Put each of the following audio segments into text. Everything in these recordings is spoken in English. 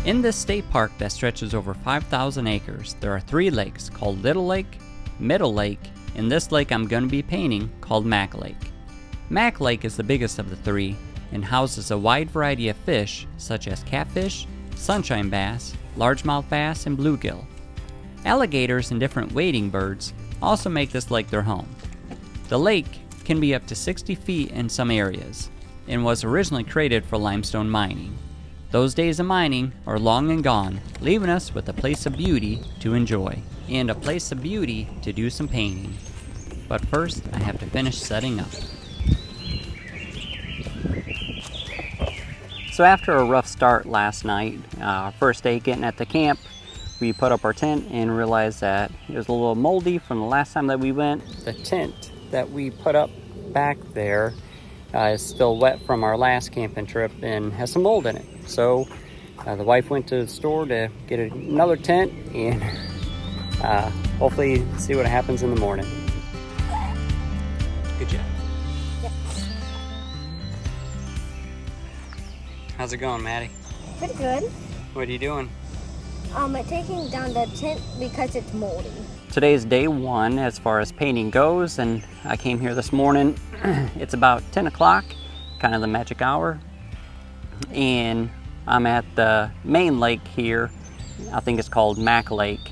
In this state park that stretches over 5,000 acres, there are 3 lakes called Little Lake, Middle Lake, and this lake I'm going to be painting called Mac Lake. Mac Lake is the biggest of the 3 and houses a wide variety of fish such as catfish, sunshine bass, largemouth bass, and bluegill. Alligators and different wading birds also make this lake their home. The lake can be up to 60 feet in some areas and was originally created for limestone mining. Those days of mining are long and gone, leaving us with a place of beauty to enjoy and a place of beauty to do some painting. But first, I have to finish setting up. So after a rough start last night, first day getting at the camp, we put up our tent and realized that it was a little moldy from the last time that we went. The tent that we put up back there is still wet from our last camping trip and has some mold in it. So the wife went to the store to get another tent and hopefully see what happens in the morning. Good job. Yep. How's it going, Maddie? Pretty good. What are you doing? I'm taking down the tent because it's moldy. Today's day 1 as far as painting goes, and I came here this morning. It's about 10 o'clock, kind of the magic hour, and I'm at the main lake here. I think it's called Mac Lake,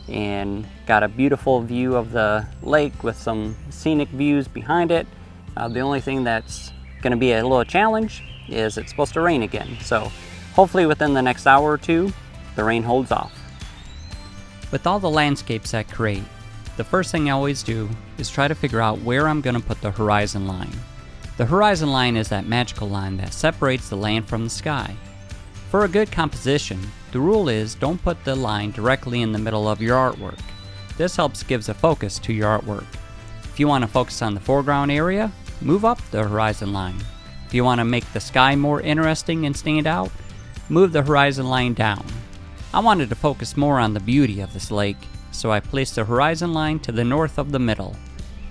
and got a beautiful view of the lake with some scenic views behind it. The only thing that's going to be a little challenge is it's supposed to rain again, so hopefully within the next hour or 2 the rain holds off. With all the landscapes I create, the first thing I always do is try to figure out where I'm going to put the horizon line. The horizon line is that magical line that separates the land from the sky. For a good composition, the rule is don't put the line directly in the middle of your artwork. This helps gives a focus to your artwork. If you want to focus on the foreground area, move up the horizon line. If you want to make the sky more interesting and stand out, move the horizon line down. I wanted to focus more on the beauty of this lake, so I placed the horizon line to the north of the middle.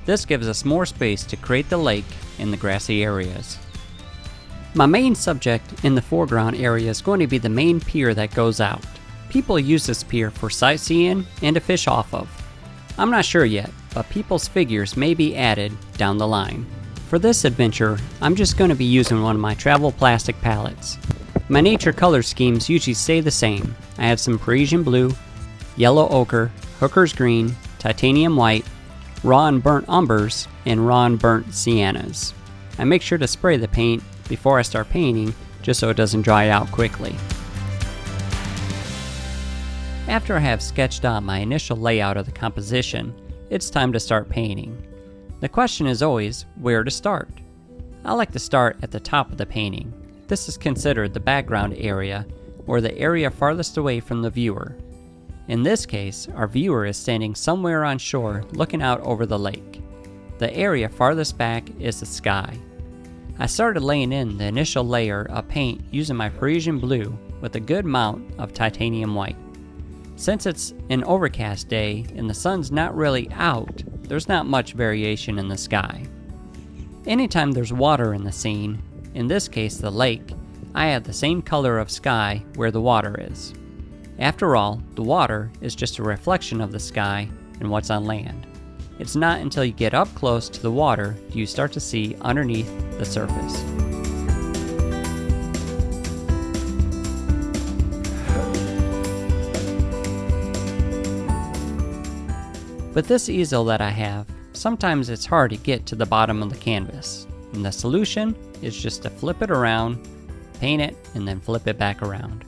This gives us more space to create the lake in the grassy areas. My main subject in the foreground area is going to be the main pier that goes out. People use this pier for sightseeing and to fish off of. I'm not sure yet, but people's figures may be added down the line. For this adventure, I'm just going to be using one of my travel plastic palettes. My nature color schemes usually stay the same. I have some Parisian blue, yellow ochre, hooker's green, titanium white, raw and burnt umbers, and raw and burnt siennas. I make sure to spray the paint before I start painting just so it doesn't dry out quickly. After I have sketched out my initial layout of the composition, it's time to start painting. The question is always where to start. I like to start at the top of the painting. This is considered the background area, or the area farthest away from the viewer. In this case, our viewer is standing somewhere on shore looking out over the lake. The area farthest back is the sky. I started laying in the initial layer of paint using my Parisian blue with a good amount of titanium white. Since it's an overcast day and the sun's not really out, there's not much variation in the sky. Anytime there's water in the scene, in this case the lake, I add the same color of sky where the water is. After all, the water is just a reflection of the sky and what's on land. It's not until you get up close to the water do you start to see underneath the surface. With this easel that I have, sometimes it's hard to get to the bottom of the canvas, and the solution is just to flip it around, paint it, and then flip it back around.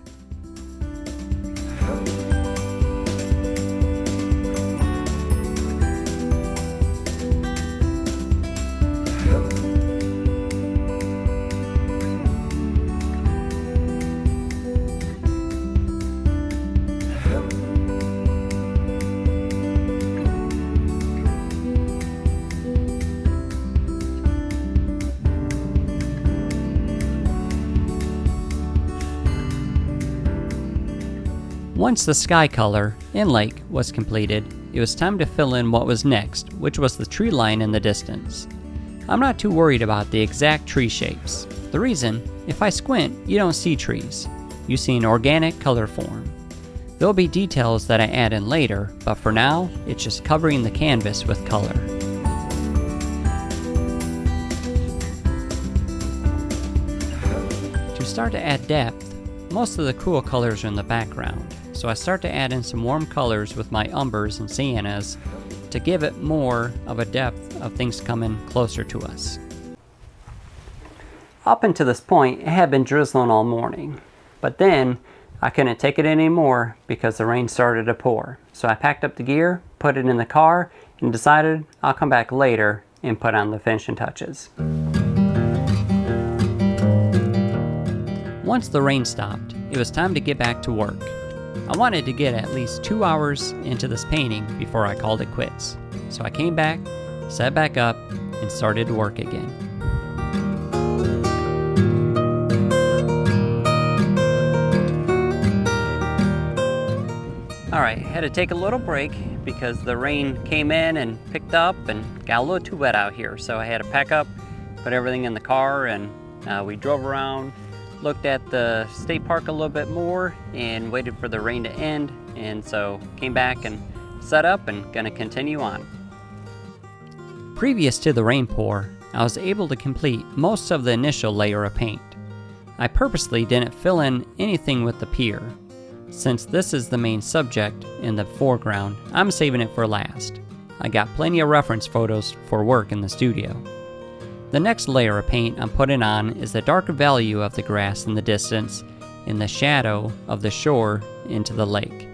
Once the sky color and lake was completed, it was time to fill in what was next, which was the tree line in the distance. I'm not too worried about the exact tree shapes. The reason, if I squint, you don't see trees. you see an organic color form. There'll be details that I add in later, but for now, it's just covering the canvas with color. To start to add depth, most of the cool colors are in the background, so I start to add in some warm colors with my umbers and siennas to give it more of a depth of things coming closer to us. Up until this point, it had been drizzling all morning, but then I couldn't take it anymore because the rain started to pour. So I packed up the gear, put it in the car, and decided I'll come back later and put on the finishing touches. Once the rain stopped, it was time to get back to work. I wanted to get at least 2 hours into this painting before I called it quits. So I came back, sat back up, and started to work again. Alright, had to take a little break because the rain came in and picked up and got a little too wet out here. So I had to pack up, put everything in the car, and we drove around, looked at the state park a little bit more, and waited for the rain to end. And so came back and set up and gonna continue on. Previous to the rain pour, I was able to complete most of the initial layer of paint. I purposely didn't fill in anything with the pier. Since this is the main subject in the foreground, I'm saving it for last. I got plenty of reference photos for work in the studio. The next layer of paint I'm putting on is the darker value of the grass in the distance and the shadow of the shore into the lake.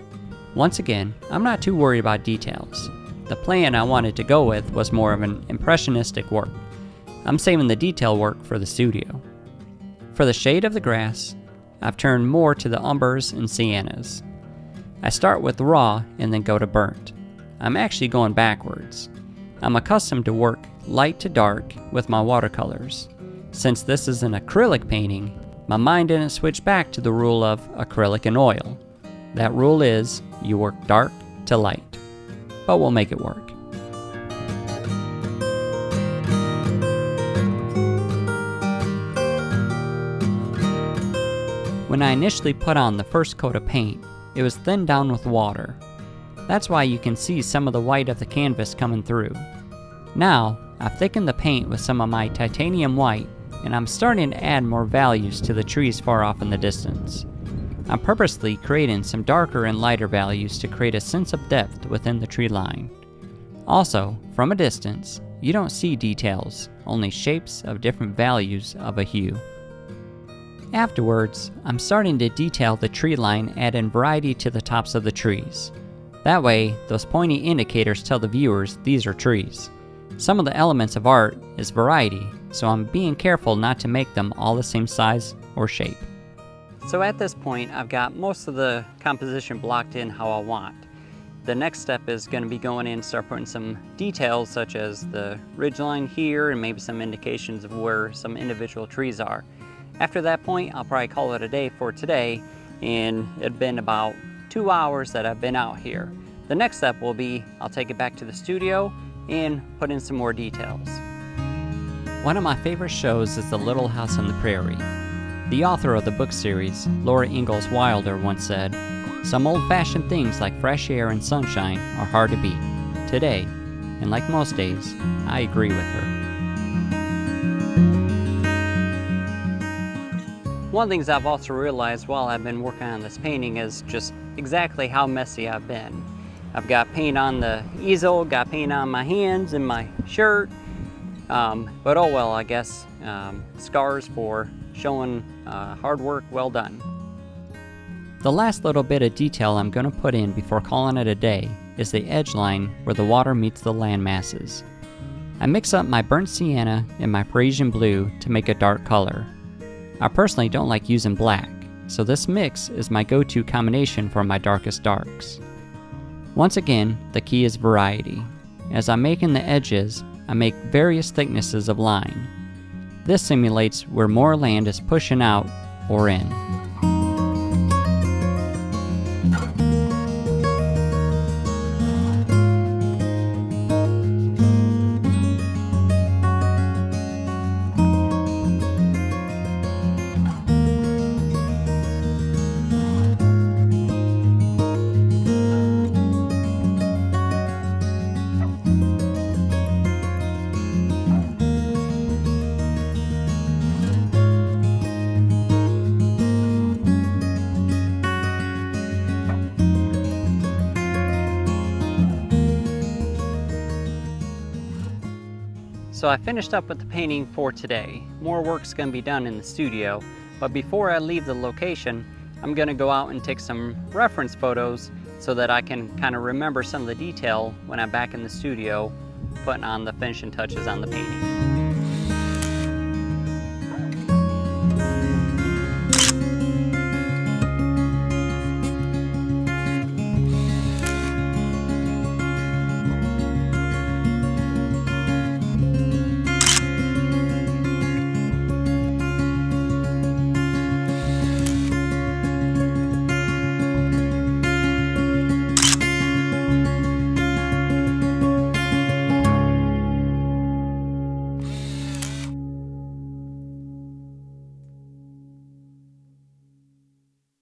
Once again, I'm not too worried about details. The plan I wanted to go with was more of an impressionistic work. I'm saving the detail work for the studio. For the shade of the grass, I've turned more to the umbers and siennas. I start with raw and then go to burnt. I'm actually going backwards. I'm accustomed to work light to dark with my watercolors. Since this is an acrylic painting, my mind didn't switch back to the rule of acrylic and oil. That rule is, you work dark to light. But we'll make it work. When I initially put on the first coat of paint, it was thinned down with water. That's why you can see some of the white of the canvas coming through. Now, I've thickened the paint with some of my titanium white, and I'm starting to add more values to the trees far off in the distance. I'm purposely creating some darker and lighter values to create a sense of depth within the tree line. Also, from a distance, you don't see details, only shapes of different values of a hue. Afterwards, I'm starting to detail the tree line, adding variety to the tops of the trees. That way, those pointy indicators tell the viewers these are trees. Some of the elements of art is variety, so I'm being careful not to make them all the same size or shape. So at this point, I've got most of the composition blocked in how I want. The next step is going to be going in and start putting some details such as the ridgeline here and maybe some indications of where some individual trees are. After that point, I'll probably call it a day for today, and it's been about 2 hours that I've been out here. The next step will be I'll take it back to the studio and put in some more details. One of my favorite shows is The Little House on the Prairie. The author of the book series, Laura Ingalls Wilder, once said, "Some old-fashioned things like fresh air and sunshine are hard to beat." Today, and like most days, I agree with her. One of the things I've also realized while I've been working on this painting is just exactly how messy I've been. I've got paint on the easel, got paint on my hands and my shirt, but oh well, I guess. Scars for showing hard work well done. The last little bit of detail I'm going to put in before calling it a day is the edge line where the water meets the land masses. I mix up my burnt sienna and my Parisian blue to make a dark color. I personally don't like using black, so this mix is my go-to combination for my darkest darks. Once again, the key is variety. As I'm making the edges, I make various thicknesses of line. This simulates where more land is pushing out or in. So I finished up with the painting for today. More work's gonna be done in the studio, but before I leave the location, I'm gonna go out and take some reference photos so that I can kind of remember some of the detail when I'm back in the studio putting on the finishing touches on the painting.